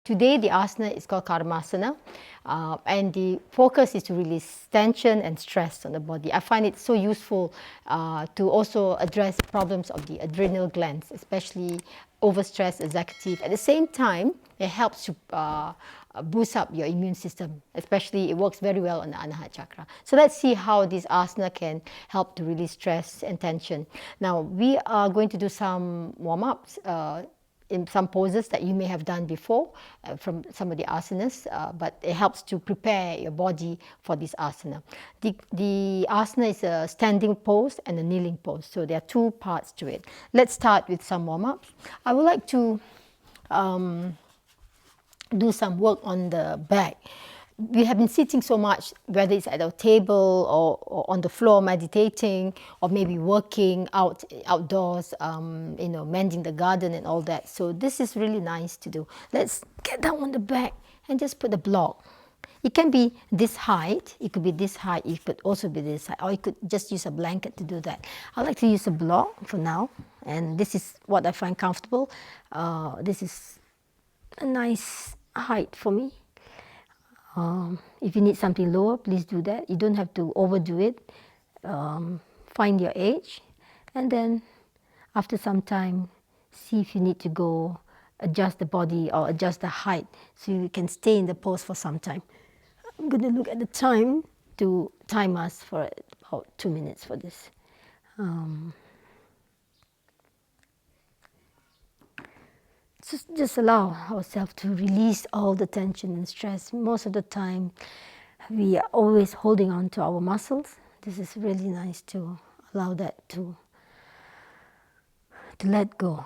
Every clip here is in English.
Today, the asana is called Karmasana, and the focus is to release tension and stress on the body. I find it so useful to also address problems of the adrenal glands, especially overstressed executive. At the same time, it helps to boost up your immune system, especially it works very well on the Anahat chakra. So let's see how this asana can help to release stress and tension. Now, we are going to do some warm-ups in some poses that you may have done before from some of the asanas, but it helps to prepare your body for this asana. The asana is a standing pose and a kneeling pose, so there are two parts to it. Let's start with some warm-ups. I would like to do some work on the back. We have been sitting so much, whether it's at our table or on the floor meditating, or maybe working outdoors, mending the garden and all that. So this is really nice to do. Let's get down on the back and just put a block. It can be this height, it could be this height, it could also be this height, or you could just use a blanket to do that. I like to use a block for now, and this is what I find comfortable. This is a nice height for me. If you need something lower, please do that. You don't have to overdo it. Find your age, and then after some time, see if you need to go adjust the body or adjust the height so you can stay in the pose for some time. I'm going to look at the time to time us for about 2 minutes for this. Just allow ourselves to release all the tension and stress. Most of the time, we are always holding on to our muscles. This is really nice to allow that to let go.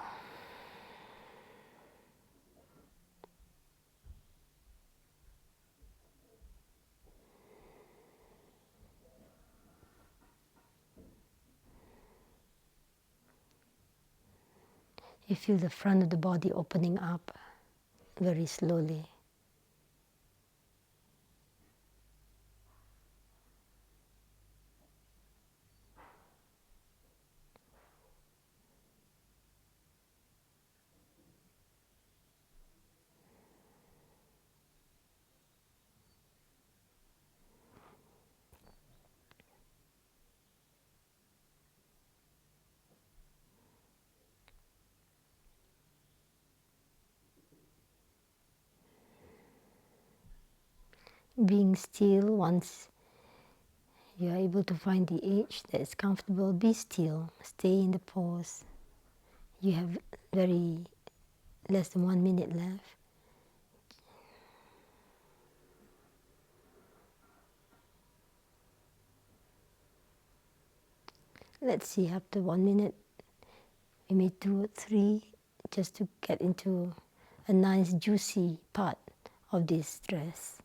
You feel the front of the body opening up very slowly. Being still once you are able to find the edge that is comfortable, be still, stay in the pose. You have very less than 1 minute left. Let's see, after 1 minute, we may do 3 just to get into a nice juicy part of this dress.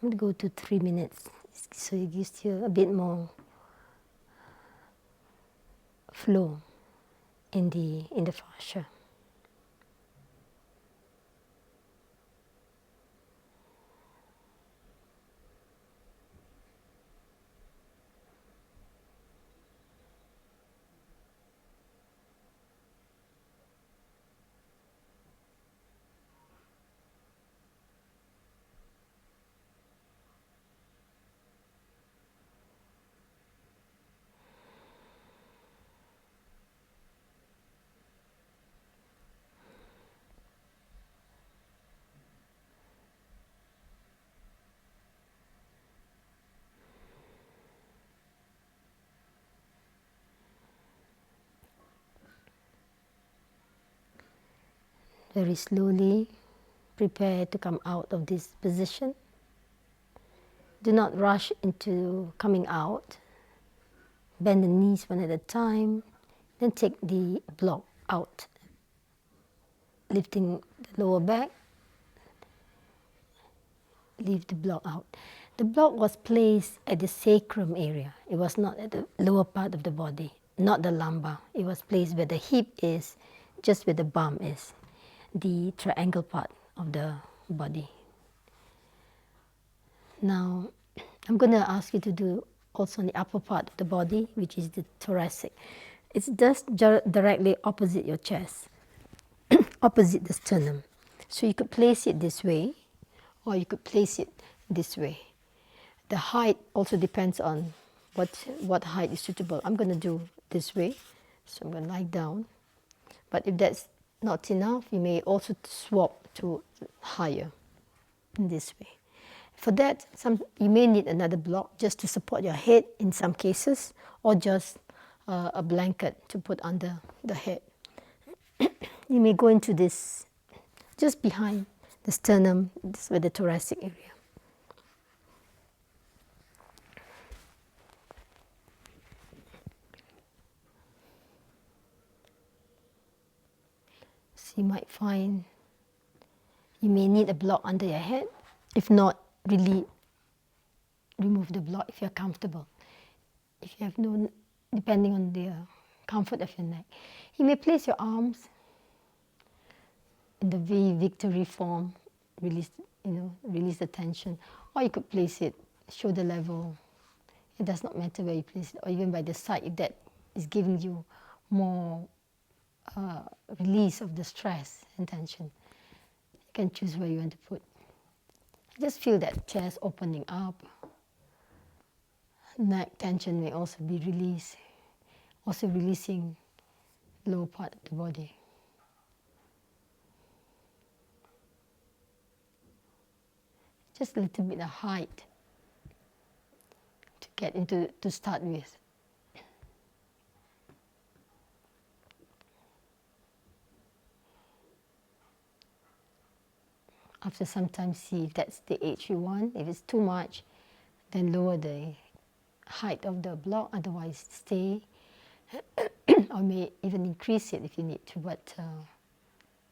I'm going to go to 3 minutes, so it gives you a bit more flow in the fascia. Very slowly, prepare to come out of this position. Do not rush into coming out. Bend the knees one at a time. Then take the block out, lifting the lower back. leave the block out. The block was placed at the sacrum area. It was not at the lower part of the body, not the lumbar. It was placed where the hip is, just where the bum is, the triangle part of the body. Now, I'm going to ask you to do also on the upper part of the body, which is the thoracic. It's just directly opposite your chest, opposite the sternum. So you could place it this way, or you could place it this way. The height also depends on what height is suitable. I'm going to do this way, so I'm going to lie down. But if that's not enough, you may also swap to higher in this way. For that, you may need another block just to support your head in some cases, or just a blanket to put under the head. You may go into this just behind the sternum, this where the thoracic area. So you might find you may need a block under your head. If not, really remove the block if you're comfortable. If you have no, depending on the comfort of your neck. You may place your arms in the V victory form, release the tension, or you could place it shoulder level. It does not matter where you place it, or even by the side if that is giving you more release of the stress and tension. You can choose where you want to put. Just feel that chest opening up. Neck tension may also be released, also releasing lower part of the body. Just a little bit of height to get into, to start with. After some time, see if that's the age you want. If it's too much, then lower the height of the block, otherwise stay, or may even increase it if you need to, but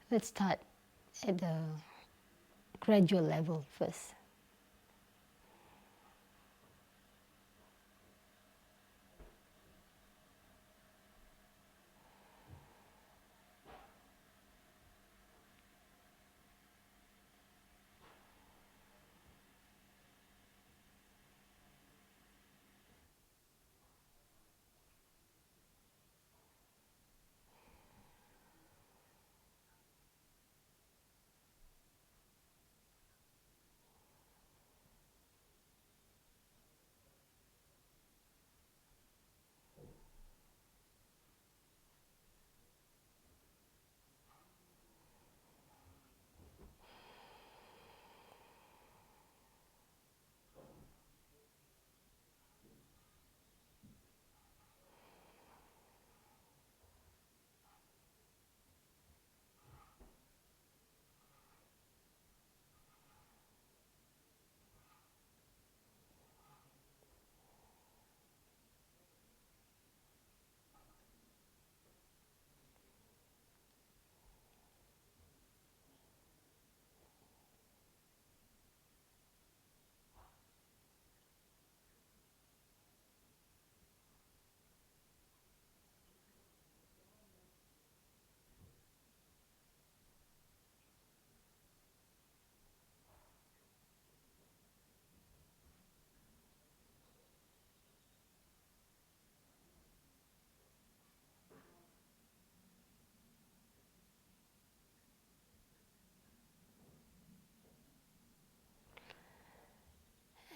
let's start at the gradual level first.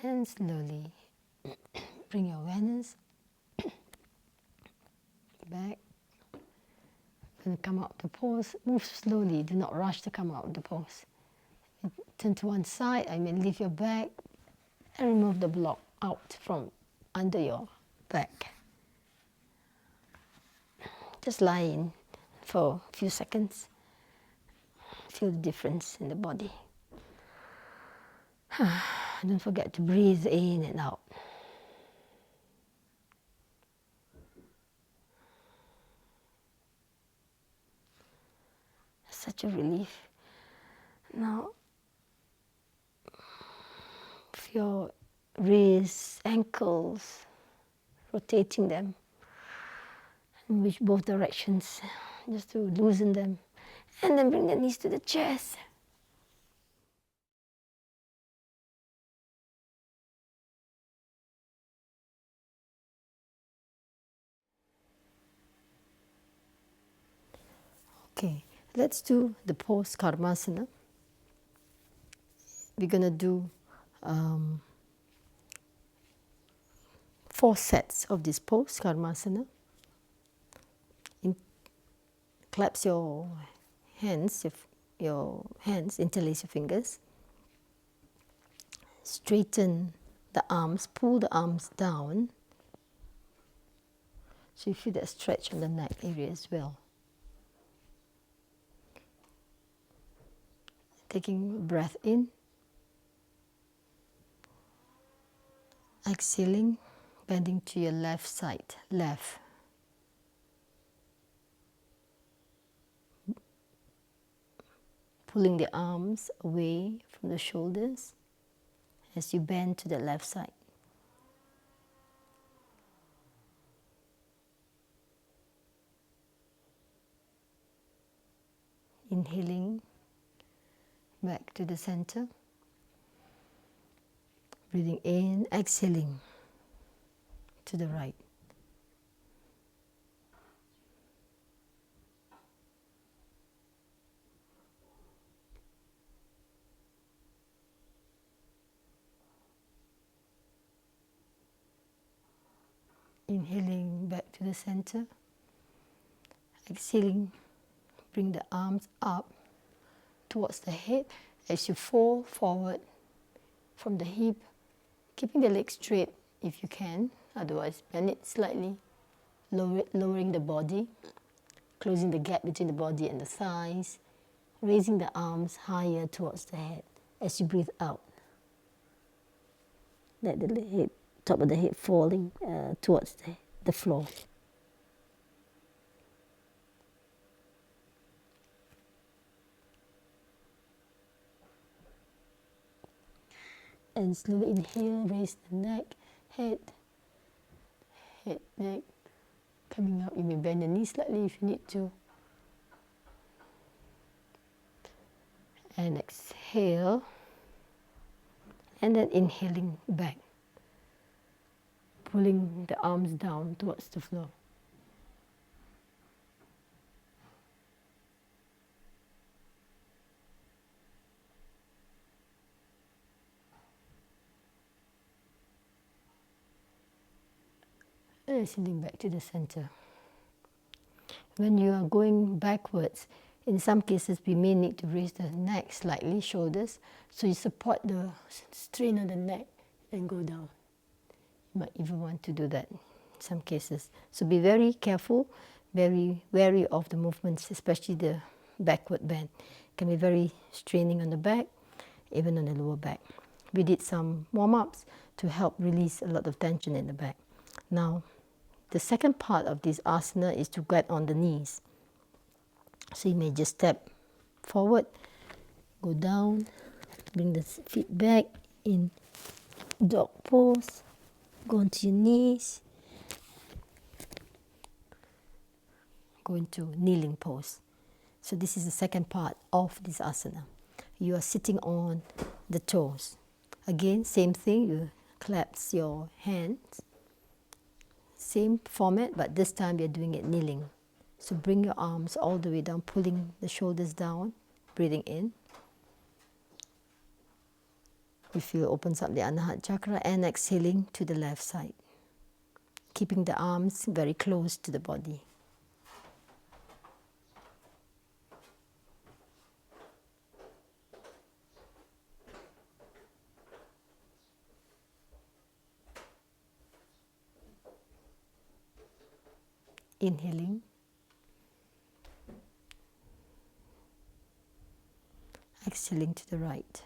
And slowly bring your awareness back. When you come out of the pose, move slowly. Do not rush to come out of the pose. Turn to one side. I may leave your back and remove the block out from under your back. Just lie in for a few seconds. Feel the difference in the body. Don't forget to breathe in and out. Such a relief. Now, your wrists, ankles, rotating them in which both directions, just to loosen them. And then bring the knees to the chest. Okay, let's do the pose Karmasana. We're going to do 4 sets of this pose Karmasana. Clasp your hands, interlace your fingers. Straighten the arms, pull the arms down. So you feel that stretch on the neck area as well. Taking a breath in. Exhaling, bending to your left side, left. Pulling the arms away from the shoulders as you bend to the left side. Inhaling back to the center. Breathing in, exhaling to the right. Inhaling back to the center. Exhaling, bring the arms up towards the head as you fall forward from the hip, keeping the legs straight if you can, otherwise bend it slightly, lowering the body, closing the gap between the body and the thighs, raising the arms higher towards the head as you breathe out. Let the head, top of the head falling towards the floor. And slowly inhale, raise the neck, head, neck, coming up. You may bend the knee slightly if you need to. And exhale, and then inhaling back, pulling the arms down towards the floor. And sitting back to the center. When you are going backwards, in some cases we may need to raise the neck slightly, shoulders, so you support the strain on the neck and go down. You might even want to do that in some cases. So be very careful, very wary of the movements, especially the backward bend. It can be very straining on the back, even on the lower back. We did some warm-ups to help release a lot of tension in the back. Now, the second part of this asana is to get on the knees. So you may just step forward, go down, bring the feet back in dog pose, go onto your knees, go into kneeling pose. So this is the second part of this asana. You are sitting on the toes. Again, same thing, you clasp your hands. Same format, but this time you're doing it kneeling. So bring your arms all the way down, pulling the shoulders down, breathing in. You feel it opens up the Anahata chakra, and exhaling to the left side. Keeping the arms very close to the body. Inhaling. Exhaling to the right.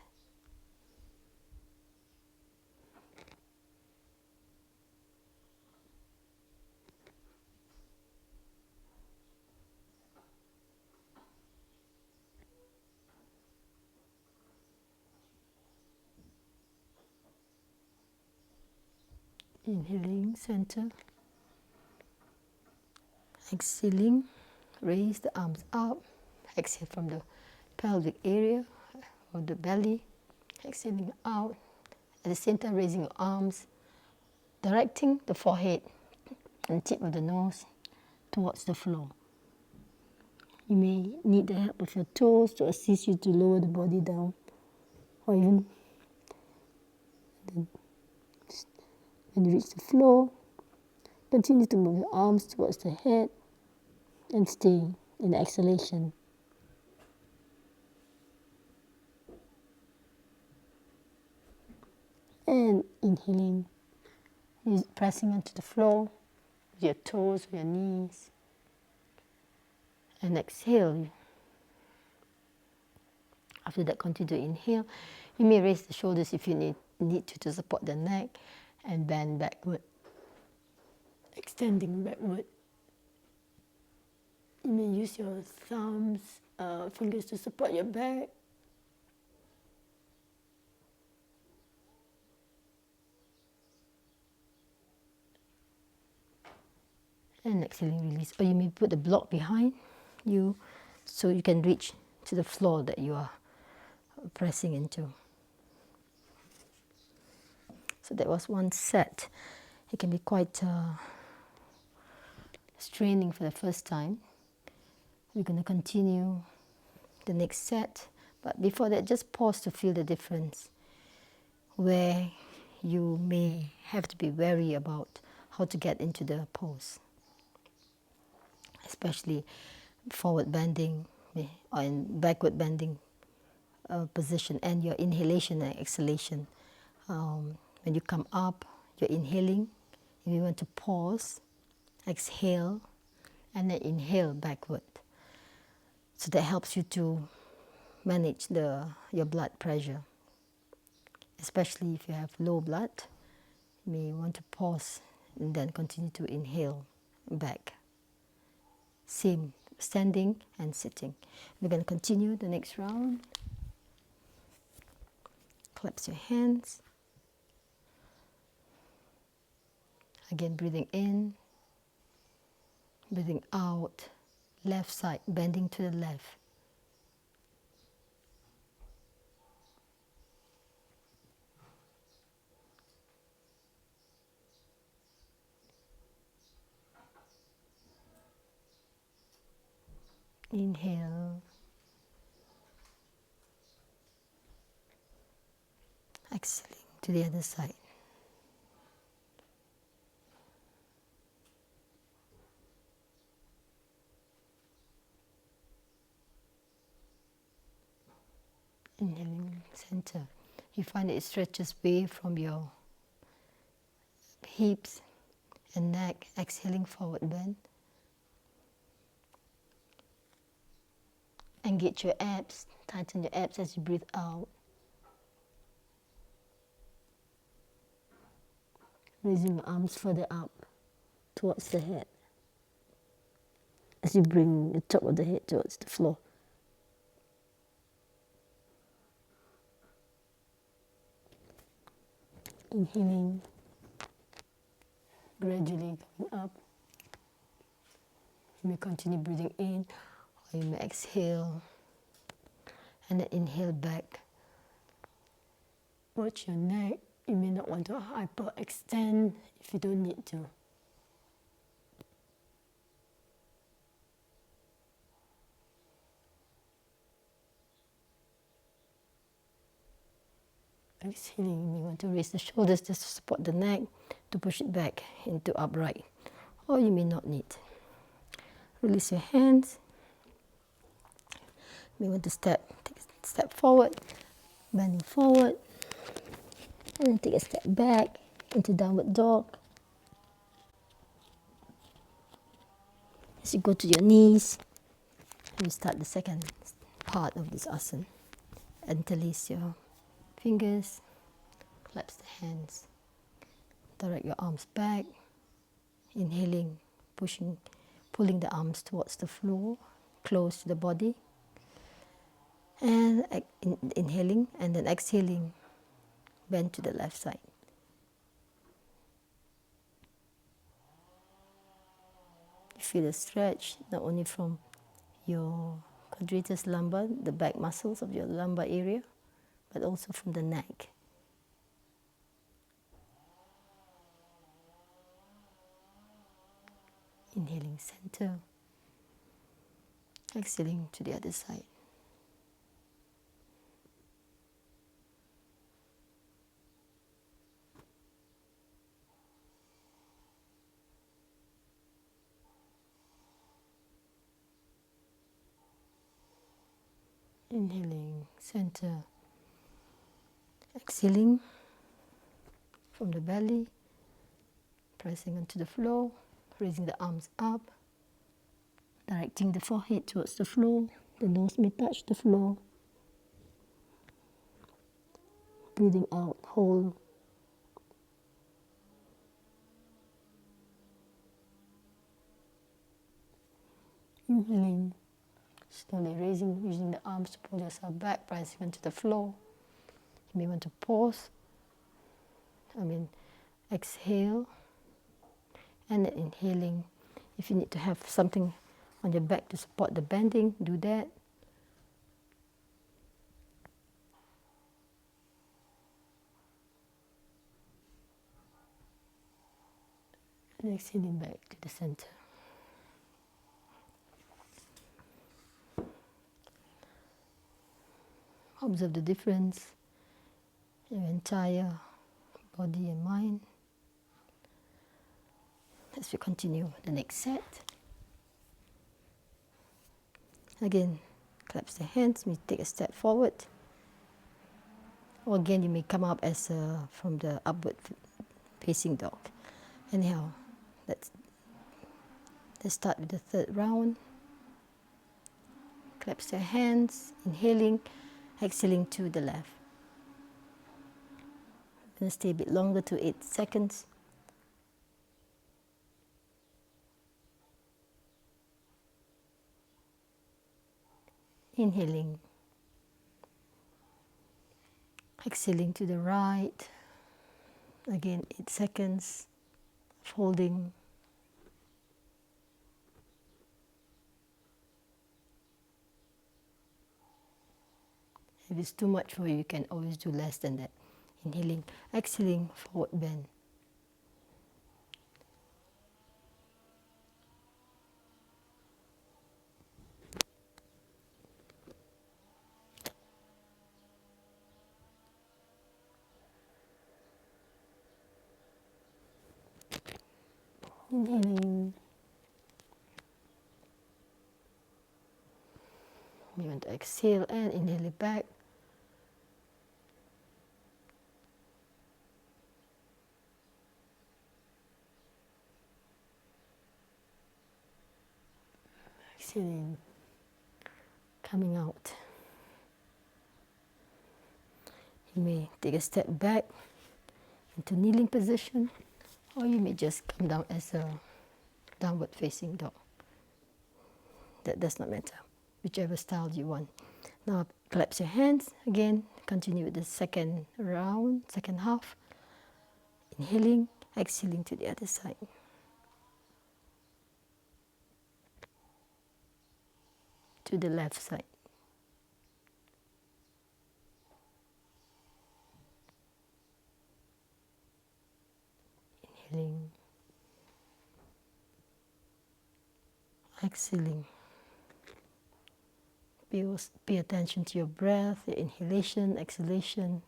Inhaling, center. Exhaling, raise the arms up. Exhale from the pelvic area or the belly. Exhaling out. At the same time, raising your arms, directing the forehead and tip of the nose towards the floor. You may need the help of your toes to assist you to lower the body down, or even when you reach the floor, continue to move your arms towards the head and stay in exhalation. And inhaling, pressing onto the floor with your toes, with your knees. And exhale. After that, continue to inhale. You may raise the shoulders if you need to support the neck and bend backward, extending backward. You may use your fingers to support your back. And exhaling, release. Or you may put the block behind you so you can reach to the floor that you are pressing into. So that was one set. It can be quite straining for the first time. We're going to continue the next set. But before that, just pause to feel the difference, where you may have to be wary about how to get into the pose, especially forward bending or in backward bending position, and your inhalation and exhalation. When you come up, you're inhaling. If you want to pause, exhale, and then inhale backward. So that helps you to manage your blood pressure. Especially if you have low blood, you may want to pause and then continue to inhale back. Same, standing and sitting. We're going to continue the next round. Collapse your hands. Again, breathing in, breathing out, left side, bending to the left. Inhale. Exhaling to the other side. Inhaling, center. You find it stretches away from your hips and neck. Exhaling, forward bend. Engage your abs. Tighten your abs as you breathe out. Raising your arms further up towards the head as you bring the top of the head towards the floor. Inhaling, gradually coming up. You may continue breathing in, or you may exhale and then inhale back. Watch your neck. You may not want to hyperextend if you don't need to. Exhaling, you may want to raise the shoulders just to support the neck, to push it back into upright, or you may not need. Release your hands. You may want to take a step forward, bending forward, and then take a step back into downward dog. As you go to your knees, you start the second part of this asana. Interlace your fingers, collapse the hands, direct your arms back, inhaling, pulling the arms towards the floor, close to the body, and inhaling, and then exhaling, bend to the left side. feel a stretch, not only from your quadratus lumbar, the back muscles of your lumbar area, but also from the neck. Inhaling center, exhaling to the other side. Inhaling center, exhaling from the belly, pressing onto the floor, raising the arms up, directing the forehead towards the floor, the nose may touch the floor. Breathing out, hold. Inhaling, slowly raising, using the arms to pull yourself back, pressing onto the floor. You may want to pause. Exhale. And then inhaling. If you need to have something on your back to support the bending, do that. And exhaling back to the center. Observe the difference in your entire body and mind. As we continue the next set. Again, collapse the hands, we take a step forward. Or again, you may come up as from the upward facing dog. Anyhow, let's start with the third round. Collapse your hands, inhaling, exhaling to the left. I'm going to stay a bit longer to 8 seconds. Inhaling, exhaling to the right. Again, 8 seconds of holding. If it's too much for you, you can always do less than that. Inhaling, exhaling, forward bend. Inhaling. You want to exhale and inhale it back. Exhaling, coming out. You may take a step back into kneeling position, or you may just come down as a downward facing dog. That does not matter, whichever style you want. Now collapse your hands again, continue with the second round, second half. Inhaling, exhaling to the other side. To the left side. Inhaling, exhaling. Pay attention to your breath, your inhalation, exhalation.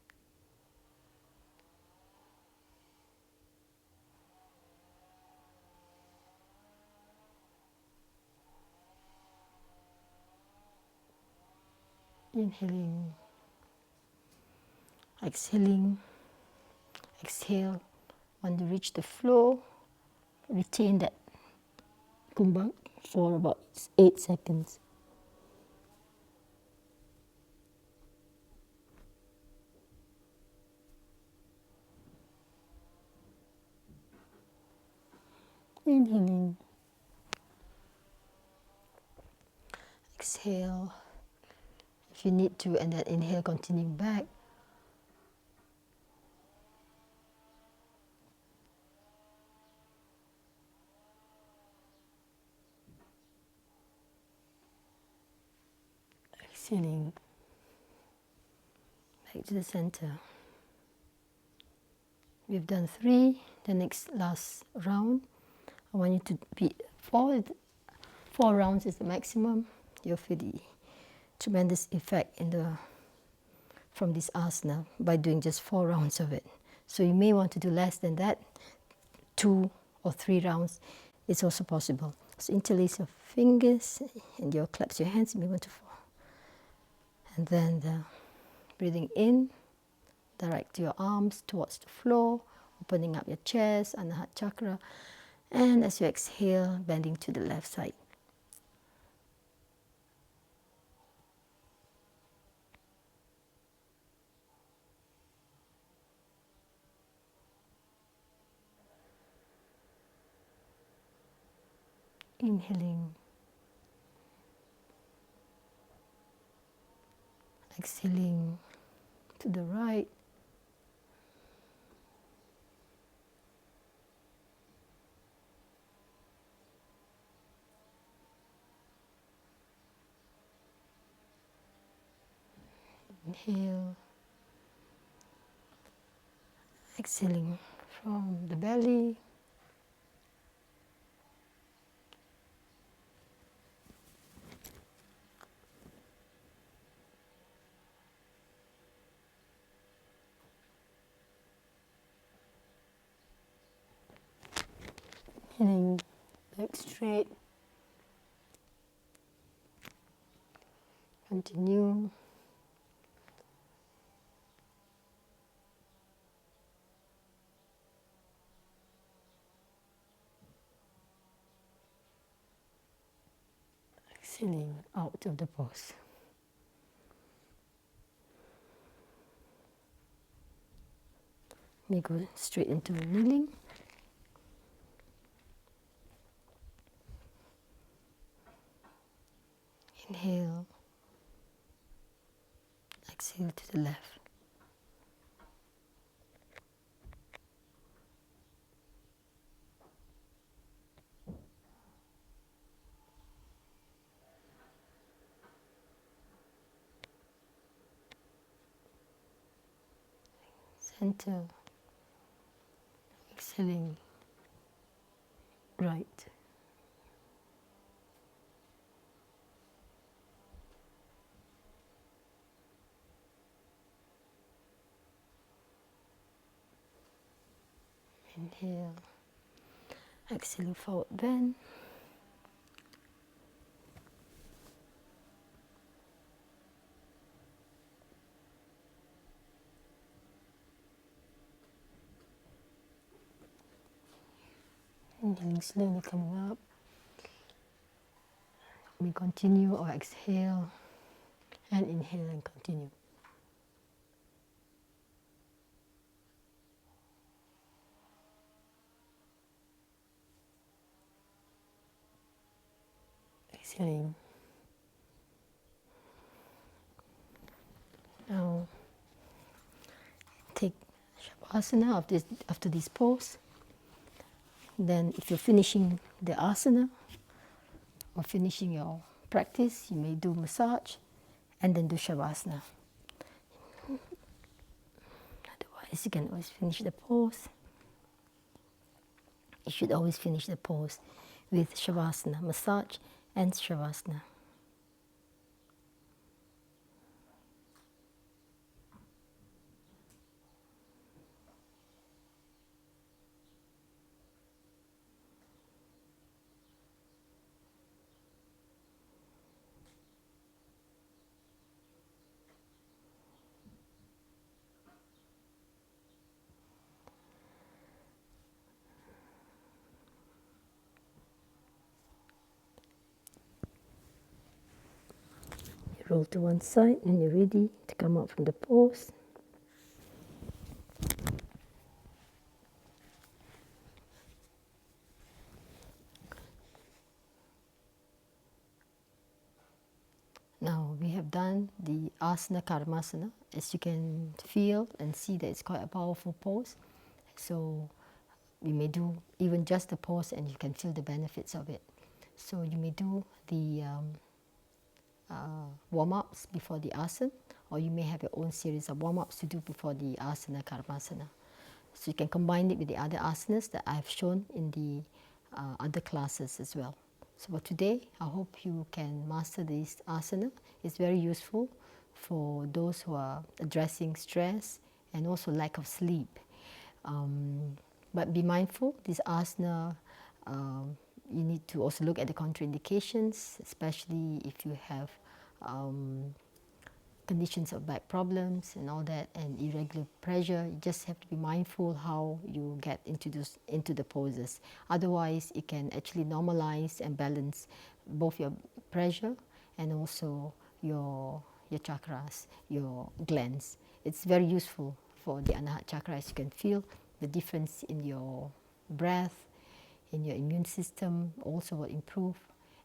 Inhaling, exhaling, exhale. When you reach the floor, retain that kumbhak for about 8 seconds. Inhaling, exhale. If you need to, and then inhale, continue back. Exhaling back to the center. We've done 3. The last round, I want you to be 4. 4 rounds is the maximum. You'll feel the tremendous effect from this asana by doing just 4 rounds of it. So you may want to do less than that. 2 or 3 rounds is also possible. So interlace your fingers and your clasp your hands. You may want to fall. And then breathing in, direct your arms towards the floor, opening up your chest, Anahat chakra. And as you exhale, bending to the left side. Inhaling. Exhaling to the right. Inhale. Exhaling from the belly. Inhaling back straight. Continue. Exhaling out of the pose. We go straight into kneeling. Inhale. Exhale to the left. Center. Exhaling. Right. Inhale. Exhale, forward bend. Inhaling slowly coming up. We continue or exhale and inhale and continue. Exhaling. Now take Shavasana after this pose. Then if you're finishing the asana or finishing your practice, you may do massage and then do Shavasana. Otherwise, you can always finish the pose. You should always finish the pose with Shavasana, massage and Shavasana. Roll to one side when you're ready to come out from the pose. Now we have done the asana Karmasana. As you can feel and see that it's quite a powerful pose. So you may do even just the pose and you can feel the benefits of it. So you may do the warm-ups before the asana, or you may have your own series of warm-ups to do before the asana, Karmasana. So you can combine it with the other asanas that I've shown in the other classes as well. So for today, I hope you can master this asana. It's very useful for those who are addressing stress and also lack of sleep. But be mindful, this asana, you need to also look at the contraindications, especially if you have conditions of back problems and all that, and irregular pressure. You just have to be mindful how you get into the poses. Otherwise, it can actually normalize and balance both your pressure and also your chakras, your glands. It's very useful for the Anahat chakra, as you can feel the difference in your breath, in your immune system also will improve,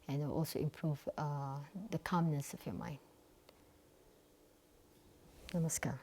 and it will also improve the calmness of your mind. Namaskar.